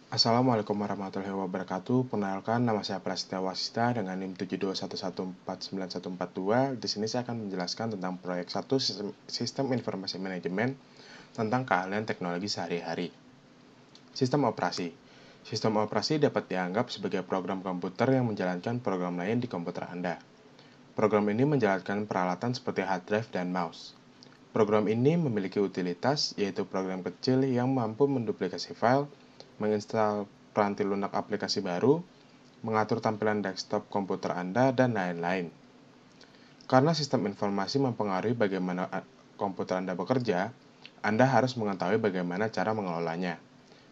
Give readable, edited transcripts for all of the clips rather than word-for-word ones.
Assalamualaikum warahmatullahi wabarakatuh. Perkenalkan, nama saya Prasetya Wasista dengan NIM 7211494142. Di sini saya akan menjelaskan tentang proyek 1 Sistem Informasi Manajemen tentang keahlian teknologi sehari-hari. Sistem operasi. Sistem operasi dapat dianggap sebagai program komputer yang menjalankan program lain di komputer Anda. Program ini menjalankan peralatan seperti hard drive dan mouse. Program ini memiliki utilitas, yaitu program kecil yang mampu menduplikasi file, menginstal peranti lunak aplikasi baru, mengatur tampilan desktop komputer Anda, dan lain-lain. Karena sistem informasi mempengaruhi bagaimana komputer Anda bekerja, Anda harus mengetahui bagaimana cara mengelolanya.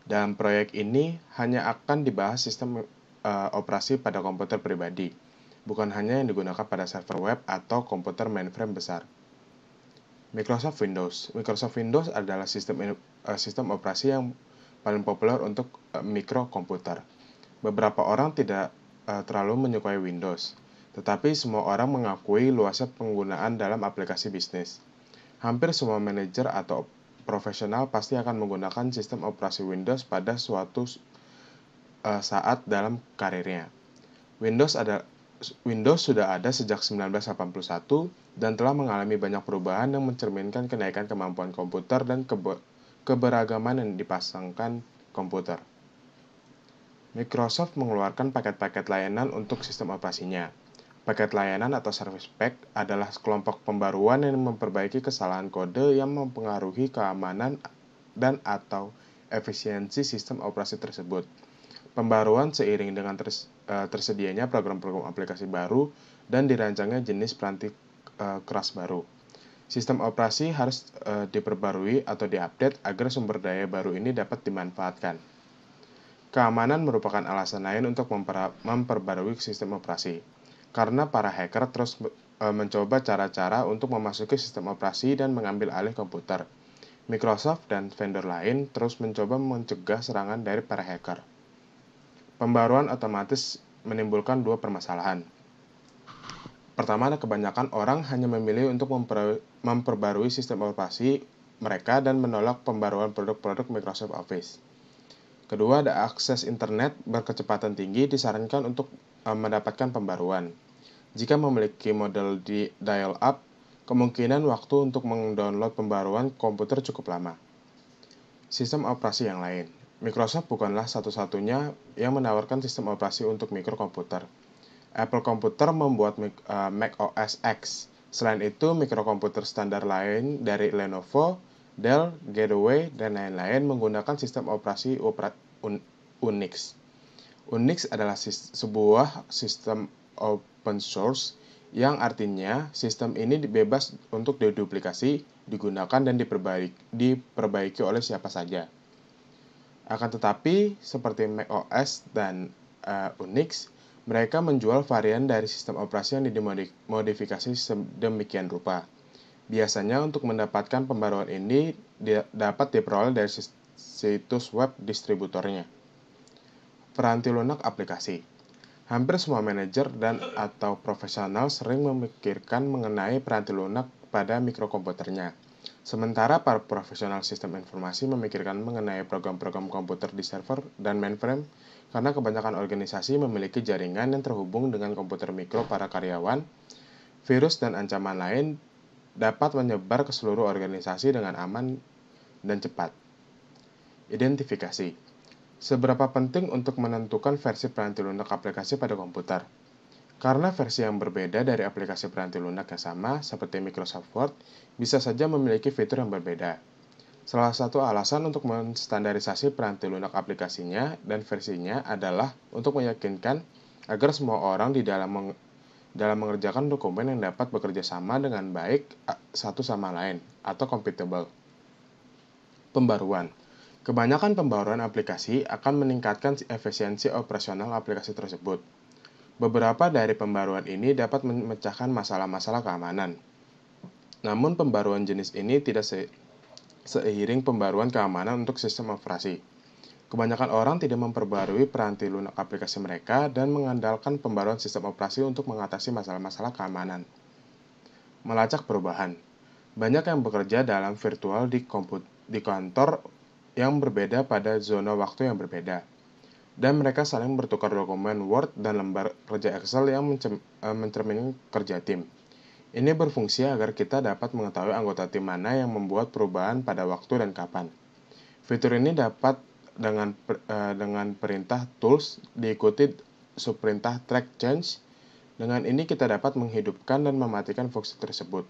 Dalam proyek ini, hanya akan dibahas sistem operasi pada komputer pribadi, bukan hanya yang digunakan pada server web atau komputer mainframe besar. Microsoft Windows. Microsoft Windows adalah sistem operasi yang paling populer untuk mikrokomputer. Beberapa orang tidak terlalu menyukai Windows, tetapi semua orang mengakui luasnya penggunaan dalam aplikasi bisnis. Hampir semua manajer atau profesional pasti akan menggunakan sistem operasi Windows pada suatu saat dalam karirnya. Windows sudah ada sejak 1981 dan telah mengalami banyak perubahan yang mencerminkan kenaikan kemampuan komputer dan keberagaman yang dipasangkan komputer. Microsoft mengeluarkan paket-paket layanan untuk sistem operasinya. Paket layanan atau service pack adalah kelompok pembaruan yang memperbaiki kesalahan kode yang mempengaruhi keamanan dan atau efisiensi sistem operasi tersebut. Pembaruan seiring dengan tersedianya program-program aplikasi baru dan dirancangnya jenis peranti keras baru. Sistem operasi harus diperbarui atau diupdate agar sumber daya baru ini dapat dimanfaatkan. Keamanan merupakan alasan lain untuk memperbarui sistem operasi, karena para hacker terus mencoba cara-cara untuk memasuki sistem operasi dan mengambil alih komputer. Microsoft dan vendor lain terus mencoba mencegah serangan dari para hacker. Pembaruan otomatis menimbulkan dua permasalahan. Pertama, kebanyakan orang hanya memilih untuk memperbarui sistem operasi mereka dan menolak pembaruan produk-produk Microsoft Office. Kedua, ada akses internet berkecepatan tinggi disarankan untuk mendapatkan pembaruan. Jika memiliki model di dial-up, kemungkinan waktu untuk mendownload pembaruan komputer cukup lama. Sistem operasi yang lain. Microsoft bukanlah satu-satunya yang menawarkan sistem operasi untuk mikrokomputer. Apple Computer membuat Mac OS X. Selain itu, mikrokomputer standar lain dari Lenovo, Dell, Gateway, dan lain-lain menggunakan sistem operasi Unix. Unix adalah sebuah sistem open source yang artinya sistem ini bebas untuk diduplikasi, digunakan, dan diperbaiki oleh siapa saja. Akan tetapi, seperti macOS dan Unix, mereka menjual varian dari sistem operasi yang dimodifikasi sedemikian rupa. Biasanya untuk mendapatkan pembaruan ini dapat diperoleh dari situs web distributornya. Peranti lunak aplikasi. Hampir semua manajer dan atau profesional sering memikirkan mengenai peranti lunak pada mikrokomputernya. Sementara para profesional sistem informasi memikirkan mengenai program-program komputer di server dan mainframe karena kebanyakan organisasi memiliki jaringan yang terhubung dengan komputer mikro para karyawan. Virus dan ancaman lain dapat menyebar ke seluruh organisasi dengan aman dan cepat. Identifikasi. Seberapa penting untuk menentukan versi peranti lunak aplikasi pada komputer? Karena versi yang berbeda dari aplikasi peranti lunak yang sama, seperti Microsoft Word, bisa saja memiliki fitur yang berbeda. Salah satu alasan untuk menstandarisasi peranti lunak aplikasinya dan versinya adalah untuk meyakinkan agar semua orang di dalam mengerjakan dokumen yang dapat bekerja sama dengan baik satu sama lain, atau compatible. Pembaruan. Kebanyakan pembaruan aplikasi akan meningkatkan efisiensi operasional aplikasi tersebut. Beberapa dari pembaruan ini dapat memecahkan masalah-masalah keamanan. Namun pembaruan jenis ini tidak seiring pembaruan keamanan untuk sistem operasi. Kebanyakan orang tidak memperbarui peranti lunak aplikasi mereka dan mengandalkan pembaruan sistem operasi untuk mengatasi masalah-masalah keamanan. Melacak perubahan. Banyak yang bekerja dalam virtual di kantor yang berbeda pada zona waktu yang berbeda. dan mereka saling bertukar dokumen Word dan lembar kerja Excel yang mencerminkan kerja tim. Ini berfungsi agar kita dapat mengetahui anggota tim mana yang membuat perubahan pada waktu dan kapan. Fitur ini dapat dengan perintah tools diikuti subperintah track change. Dengan ini kita dapat menghidupkan dan mematikan fungsi tersebut.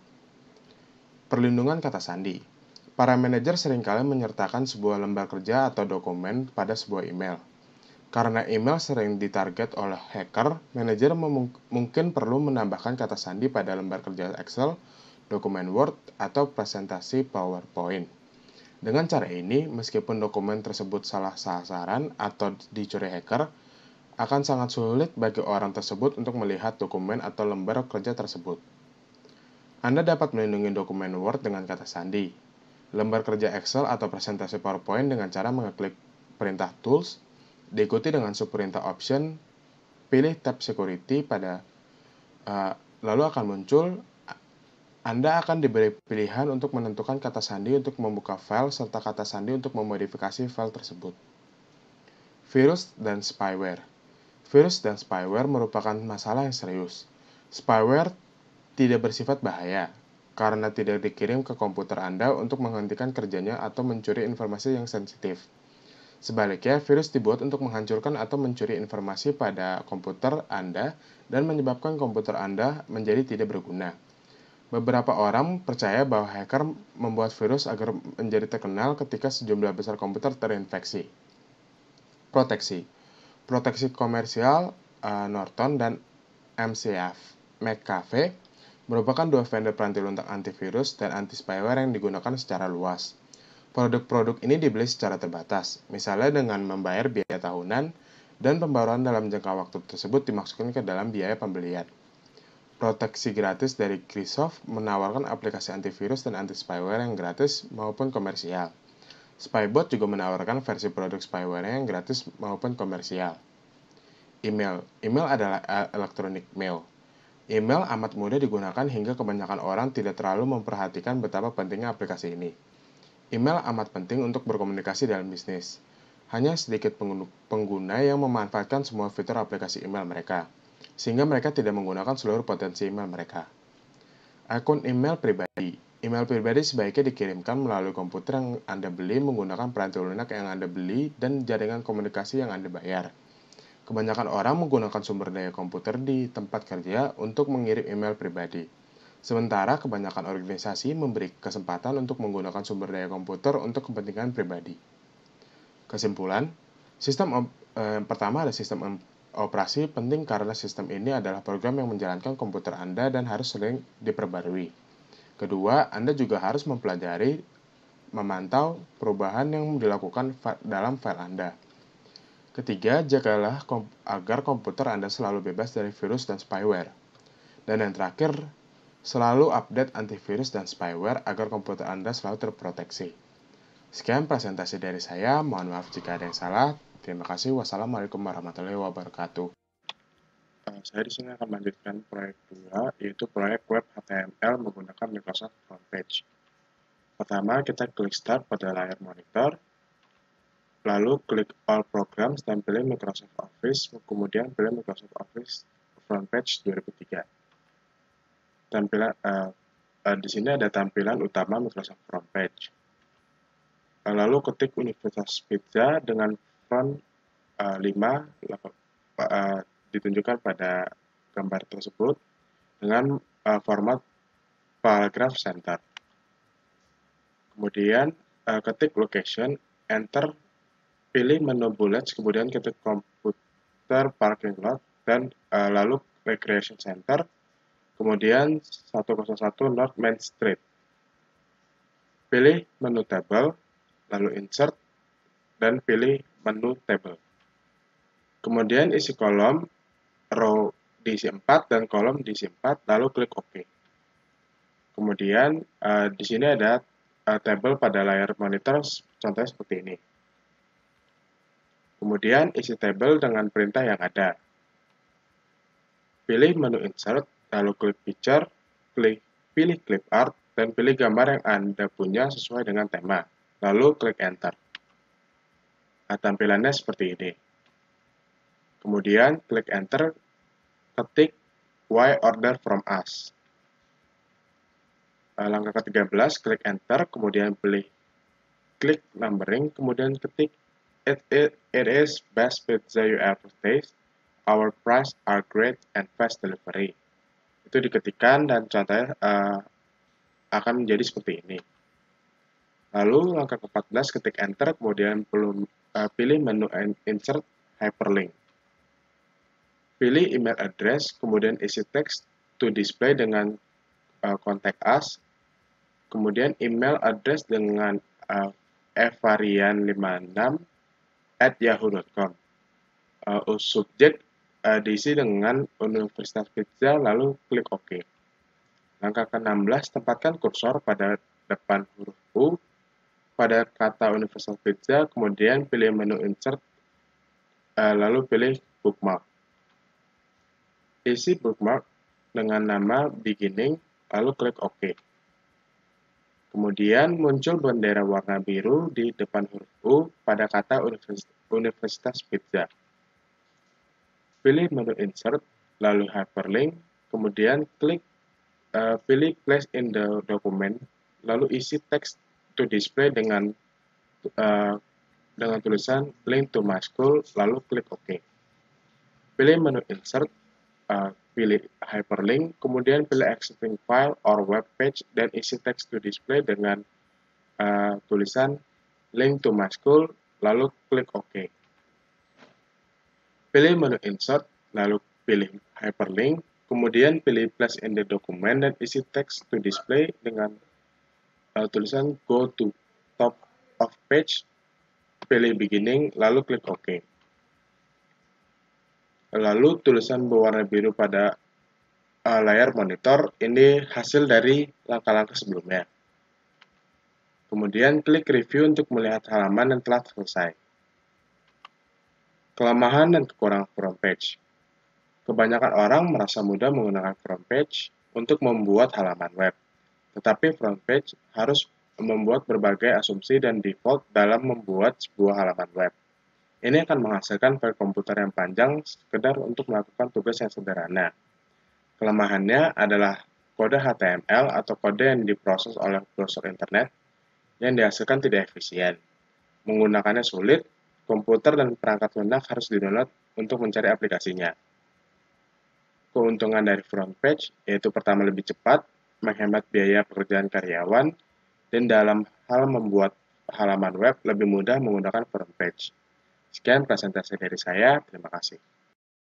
Perlindungan kata sandi. Para manajer seringkali menyertakan sebuah lembar kerja atau dokumen pada sebuah email. Karena email sering ditarget oleh hacker, manajer mungkin perlu menambahkan kata sandi pada lembar kerja Excel, dokumen Word, atau presentasi PowerPoint. Dengan cara ini, meskipun dokumen tersebut salah sasaran atau dicuri hacker, akan sangat sulit bagi orang tersebut untuk melihat dokumen atau lembar kerja tersebut. Anda dapat melindungi dokumen Word dengan kata sandi, lembar kerja Excel atau presentasi PowerPoint dengan cara mengeklik perintah Tools, diikuti dengan subperintah Option, pilih tab Security lalu akan muncul. Anda akan diberi pilihan untuk menentukan kata sandi untuk membuka file serta kata sandi untuk memodifikasi file tersebut. Virus dan spyware. Virus dan spyware merupakan masalah yang serius. Spyware tidak bersifat bahaya karena tidak dikirim ke komputer Anda untuk menghentikan kerjanya atau mencuri informasi yang sensitif. Sebaliknya, virus dibuat untuk menghancurkan atau mencuri informasi pada komputer Anda dan menyebabkan komputer Anda menjadi tidak berguna. Beberapa orang percaya bahwa hacker membuat virus agar menjadi terkenal ketika sejumlah besar komputer terinfeksi. Proteksi. Proteksi komersial Norton dan McAfee merupakan dua vendor peranti lunak antivirus dan anti-spyware yang digunakan secara luas. Produk-produk ini dibeli secara terbatas, misalnya dengan membayar biaya tahunan, dan pembaruan dalam jangka waktu tersebut dimasukkan ke dalam biaya pembelian. Proteksi gratis dari Microsoft menawarkan aplikasi antivirus dan anti-spyware yang gratis maupun komersial. Spybot juga menawarkan versi produk spyware yang gratis maupun komersial. Email. Email adalah electronic mail. Email amat mudah digunakan hingga kebanyakan orang tidak terlalu memperhatikan betapa pentingnya aplikasi ini. Email amat penting untuk berkomunikasi dalam bisnis. Hanya sedikit pengguna yang memanfaatkan semua fitur aplikasi email mereka, sehingga mereka tidak menggunakan seluruh potensi email mereka. Akun email pribadi. Email pribadi sebaiknya dikirimkan melalui komputer yang Anda beli menggunakan peranti lunak yang Anda beli dan jaringan komunikasi yang Anda bayar. Kebanyakan orang menggunakan sumber daya komputer di tempat kerja untuk mengirim email pribadi. Sementara kebanyakan organisasi memberi kesempatan untuk menggunakan sumber daya komputer untuk kepentingan pribadi. Kesimpulan, pertama ada sistem operasi penting karena sistem ini adalah program yang menjalankan komputer Anda dan harus sering diperbarui. Kedua, Anda juga harus memantau perubahan yang dilakukan dalam file Anda. Ketiga, jagalah agar komputer Anda selalu bebas dari virus dan spyware. Dan yang terakhir, selalu update antivirus dan spyware agar komputer Anda selalu terproteksi. Sekian presentasi dari saya, mohon maaf jika ada yang salah. Terima kasih, wassalamualaikum warahmatullahi wabarakatuh. Saya di sini akan melanjutkan proyek 2, yaitu proyek web HTML menggunakan Microsoft Frontpage. Pertama, kita klik Start pada layar monitor, lalu klik All Programs dan pilih Microsoft Office, kemudian pilih Microsoft Office Frontpage 2003. Di sini ada tampilan utama Microsoft Frontpage. Lalu ketik Universitas Pizza dengan font 5 ditunjukkan pada gambar tersebut dengan format paragraph center. Kemudian ketik location, enter, pilih menu bullets, kemudian ketik komputer parking lot dan lalu recreation center. Kemudian 101 North Main Street. Pilih menu table, lalu insert, dan pilih menu table. Kemudian isi kolom, row diisi 4 dan kolom diisi 4, lalu klik OK. Kemudian di sini ada table pada layar monitor, contohnya seperti ini. Kemudian isi table dengan perintah yang ada. Pilih menu insert, lalu klik picture, pilih clip art, dan pilih gambar yang Anda punya sesuai dengan tema. Lalu klik enter. Tampilannya seperti ini. Kemudian klik enter, ketik why order from us. Langkah ke-13, klik enter, kemudian pilih klik numbering, kemudian ketik it is best pizza you ever taste. Our price are great and fast delivery. Itu diketikkan dan contohnya akan menjadi seperti ini. Lalu langkah ke-14, ketik enter, kemudian pilih menu insert hyperlink. Pilih email address, kemudian isi teks to display dengan contact us, kemudian email address dengan evarian56@yahoo.com. Subjek diisi dengan Universitas Pizza, lalu klik OK. Langkah ke-16, tempatkan kursor pada depan huruf U pada kata Universitas Pizza, kemudian pilih menu insert, lalu pilih bookmark. Isi bookmark dengan nama beginning, lalu klik OK. Kemudian muncul bendera warna biru di depan huruf U pada kata Universitas Pizza. Pilih menu insert, lalu hyperlink, kemudian pilih place in the document, lalu isi teks to display dengan tulisan link to my school, lalu klik OK. Pilih menu insert, pilih hyperlink, kemudian pilih existing file or web page dan isi teks to display dengan tulisan link to my school, lalu klik OK. Pilih menu insert, lalu pilih hyperlink, kemudian pilih place in the document dan isi teks to display dengan tulisan go to top of page, pilih beginning, lalu klik OK. Lalu tulisan berwarna biru pada layar monitor, ini hasil dari langkah-langkah sebelumnya. Kemudian klik review untuk melihat halaman yang telah selesai. Kelemahan dan kekurangan front page. Kebanyakan orang merasa mudah menggunakan front page untuk membuat halaman web. Tetapi front page harus membuat berbagai asumsi dan default dalam membuat sebuah halaman web. Ini akan menghasilkan file komputer yang panjang sekedar untuk melakukan tugas yang sederhana. Kelemahannya adalah kode HTML atau kode yang diproses oleh browser internet yang dihasilkan tidak efisien. Menggunakannya sulit, komputer dan perangkat lunak harus di-download untuk mencari aplikasinya. Keuntungan dari front page yaitu pertama lebih cepat, menghemat biaya pekerjaan karyawan, dan dalam hal membuat halaman web lebih mudah menggunakan front page. Sekian presentasi dari saya, terima kasih.